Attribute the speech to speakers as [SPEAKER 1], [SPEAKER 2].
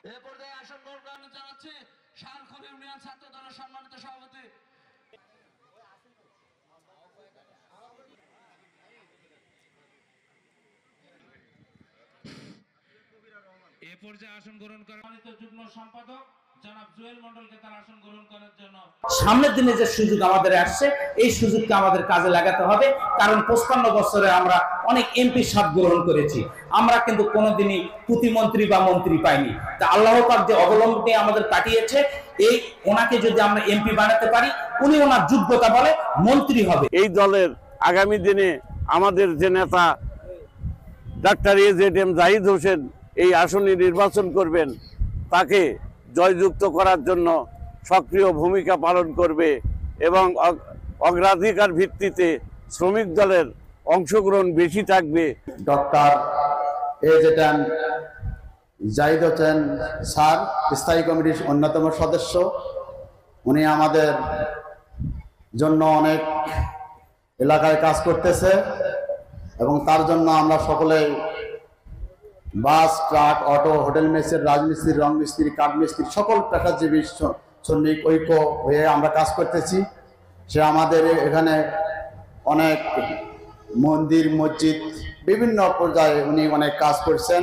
[SPEAKER 1] এ পর্যায়ে আসন গ্রহণ জানাচ্ছি শালখোল ইউনিয়ন ছাত্র দলের সম্মানিত সভাপতি এ পর্যায়ে আসন গ্রহণ করেন যুগ্ম সম্পাদক জনাব জুয়েল মন্ডলকে তার আসন গ্রহণ করার জন্য।
[SPEAKER 2] সামনের দিনে যে সুযোগ আমাদের আসছে এই সুযোগকে আমাদের কাজে লাগাতে হবে, কারণ 55 বছরে আমরা অনেক এমপি পদ গ্রহণ করেছি, আমরা কিন্তু কোনোদিনই প্রতিমন্ত্রী বা মন্ত্রী পাইনি। তা আল্লাহ পাক যে অবলম্বনে আমাদের কাটিয়েছে, এই ওনাকে যদি আমরা এমপি বানাতে পারি, উনি ওনার যোগ্যতা বলে মন্ত্রী হবে।
[SPEAKER 3] এই দলের আগামী দিনে আমাদের যে নেতা ডাক্তার এজেড জাহিদ হোসেন এই আসনে নির্বাচন করবেন, তাকে জয়যুক্ত করার জন্য সক্রিয় ভূমিকা পালন করবে এবং অগ্রাধিকার ভিত্তিতে শ্রমিক দলের অংশগ্রহণ বেশি থাকবে।
[SPEAKER 4] ডক্টর এজেড জাহিদ হোসেন স্যার স্থায়ী কমিটির অন্যতম সদস্য, উনি আমাদের জন্য অনেক এলাকায় কাজ করতেছে এবং তার জন্য আমরা সকলে বাস, ট্রাক, অটো, হোটেল মেসের, রাজমিস্ত্রি, রং মিস্ত্রি, কাঠ মিস্ত্রি, সকল পেশাজীবী শ্রমিক ঐক্য হয়ে আমরা কাজ করতেছি। সে আমাদের এখানে অনেক মন্দির, মসজিদ, বিভিন্ন পর্যায়ে উনি অনেক কাজ করছেন।